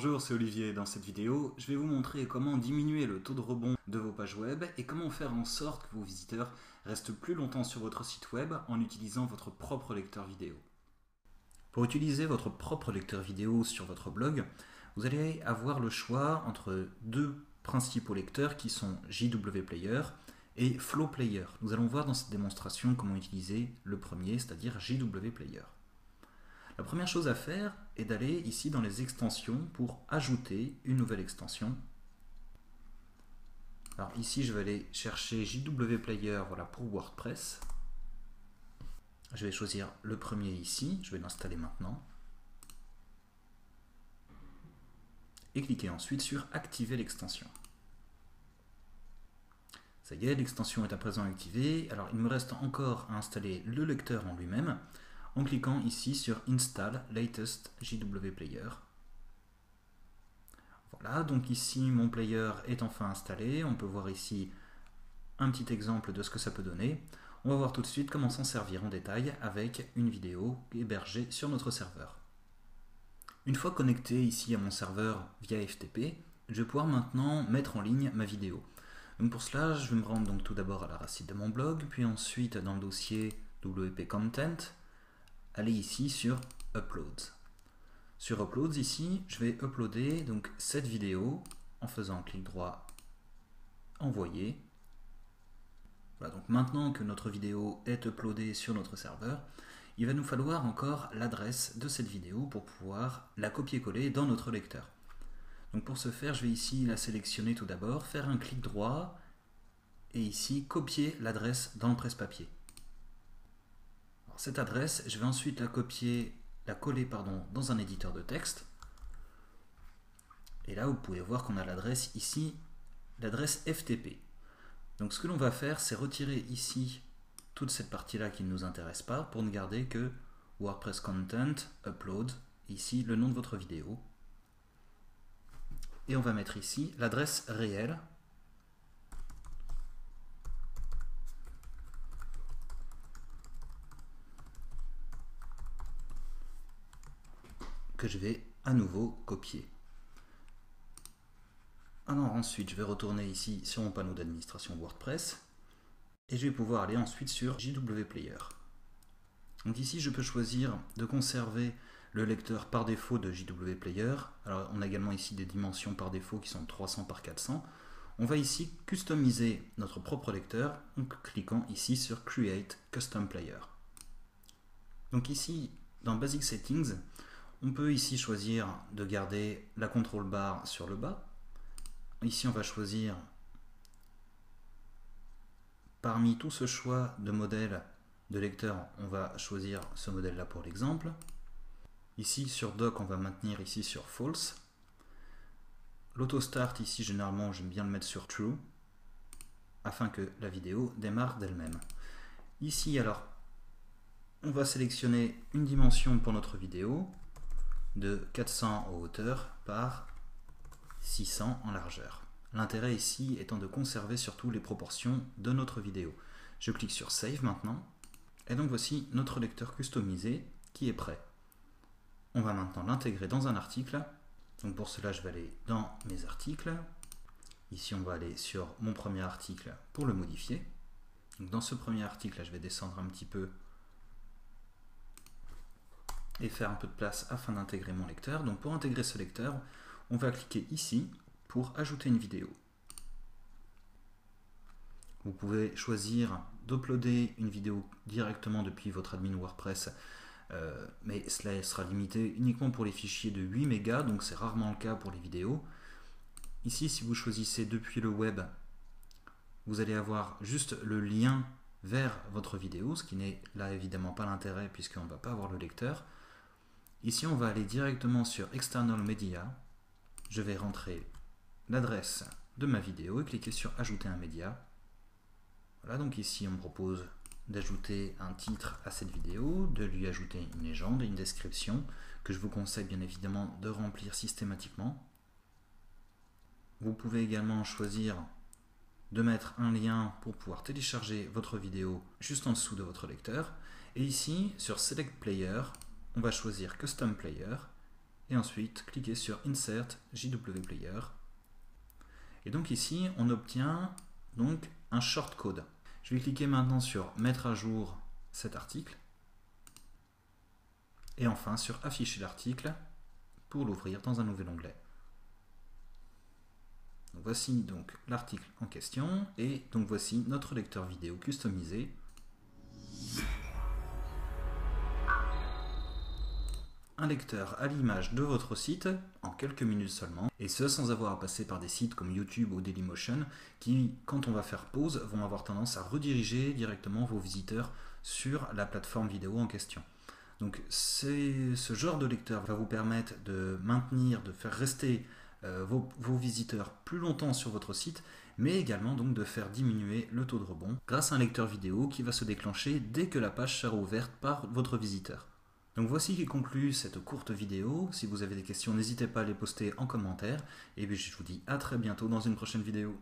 Bonjour, c'est Olivier. Dans cette vidéo, je vais vous montrer comment diminuer le taux de rebond de vos pages web et comment faire en sorte que vos visiteurs restent plus longtemps sur votre site web en utilisant votre propre lecteur vidéo. Pour utiliser votre propre lecteur vidéo sur votre blog, vous allez avoir le choix entre deux principaux lecteurs qui sont JW Player et Flow Player. Nous allons voir dans cette démonstration comment utiliser le premier, c'est-à-dire JW Player. La première chose à faire est d'aller ici dans les extensions pour ajouter une nouvelle extension. Alors ici je vais aller chercher JW Player pour WordPress. Je vais choisir le premier ici, je vais l'installer maintenant. Et cliquer ensuite sur activer l'extension. Ça y est, l'extension est à présent activée. Alors il me reste encore à installer le lecteur en lui-même en cliquant ici sur Install Latest JW Player. Voilà, donc ici mon player est enfin installé. On peut voir ici un petit exemple de ce que ça peut donner. On va voir tout de suite comment s'en servir en détail avec une vidéo hébergée sur notre serveur. Une fois connecté ici à mon serveur via FTP, je vais pouvoir maintenant mettre en ligne ma vidéo. Donc pour cela, je vais me rendre donc tout d'abord à la racine de mon blog, puis ensuite dans le dossier WP Content, aller ici sur Uploads. Sur Uploads ici, je vais uploader donc cette vidéo en faisant clic droit, envoyer. Voilà, donc maintenant que notre vidéo est uploadée sur notre serveur, il va nous falloir encore l'adresse de cette vidéo pour pouvoir la copier-coller dans notre lecteur. Donc pour ce faire, je vais ici la sélectionner tout d'abord, faire un clic droit et ici copier l'adresse dans le presse-papier. Cette adresse, je vais ensuite la coller dans un éditeur de texte. Et là, vous pouvez voir qu'on a l'adresse ici, l'adresse FTP. Donc ce que l'on va faire, c'est retirer ici toute cette partie-là qui ne nous intéresse pas pour ne garder que WordPress Content, Upload, ici le nom de votre vidéo. Et on va mettre ici l'adresse réelle. Que je vais à nouveau copier. Alors ensuite, je vais retourner ici sur mon panneau d'administration WordPress et je vais pouvoir aller ensuite sur JW Player. Donc ici, je peux choisir de conserver le lecteur par défaut de JW Player. Alors on a également ici des dimensions par défaut qui sont 300 par 400. On va ici customiser notre propre lecteur en cliquant ici sur Create Custom Player. Donc ici, dans Basic Settings, on peut ici choisir de garder la control bar sur le bas. Ici, on va choisir parmi tout ce choix de modèle de lecteur, on va choisir ce modèle-là pour l'exemple. Ici, sur Dock, on va maintenir ici sur False. L'auto-start, ici, généralement, j'aime bien le mettre sur True, afin que la vidéo démarre d'elle-même. Ici, alors, on va sélectionner une dimension pour notre vidéo de 400 en hauteur par 600 en largeur. L'intérêt ici étant de conserver surtout les proportions de notre vidéo. Je clique sur Save maintenant. Et donc voici notre lecteur customisé qui est prêt. On va maintenant l'intégrer dans un article. Donc pour cela, je vais aller dans mes articles. Ici, on va aller sur mon premier article pour le modifier. Donc dans ce premier article, je vais descendre un petit peu et faire un peu de place afin d'intégrer mon lecteur. Donc pour intégrer ce lecteur, on va cliquer ici pour ajouter une vidéo. Vous pouvez choisir d'uploader une vidéo directement depuis votre admin WordPress, mais cela sera limité uniquement pour les fichiers de 8 mégas, donc c'est rarement le cas pour les vidéos. Ici, si vous choisissez depuis le web, vous allez avoir juste le lien vers votre vidéo, ce qui n'est là évidemment pas l'intérêt puisqu'on ne va pas avoir le lecteur. Ici, on va aller directement sur External Media. Je vais rentrer l'adresse de ma vidéo et cliquer sur Ajouter un média. Voilà, donc ici, on me propose d'ajouter un titre à cette vidéo, de lui ajouter une légende et une description que je vous conseille bien évidemment de remplir systématiquement. Vous pouvez également choisir de mettre un lien pour pouvoir télécharger votre vidéo juste en dessous de votre lecteur. Et ici, sur Select Player, on va choisir Custom Player et ensuite cliquer sur Insert JW Player. Et donc ici, on obtient donc un shortcode. Je vais cliquer maintenant sur Mettre à jour cet article. Et enfin sur Afficher l'article pour l'ouvrir dans un nouvel onglet. Donc voici donc l'article en question et donc voici notre lecteur vidéo customisé. Un lecteur à l'image de votre site en quelques minutes seulement, et ce sans avoir à passer par des sites comme YouTube ou Dailymotion qui, quand on va faire pause, vont avoir tendance à rediriger directement vos visiteurs sur la plateforme vidéo en question. Donc ce genre de lecteur va vous permettre de maintenir, de faire rester vos visiteurs plus longtemps sur votre site, mais également donc de faire diminuer le taux de rebond grâce à un lecteur vidéo qui va se déclencher dès que la page sera ouverte par votre visiteur. Donc voici qui conclut cette courte vidéo. Si vous avez des questions, n'hésitez pas à les poster en commentaire. Et puis je vous dis à très bientôt dans une prochaine vidéo.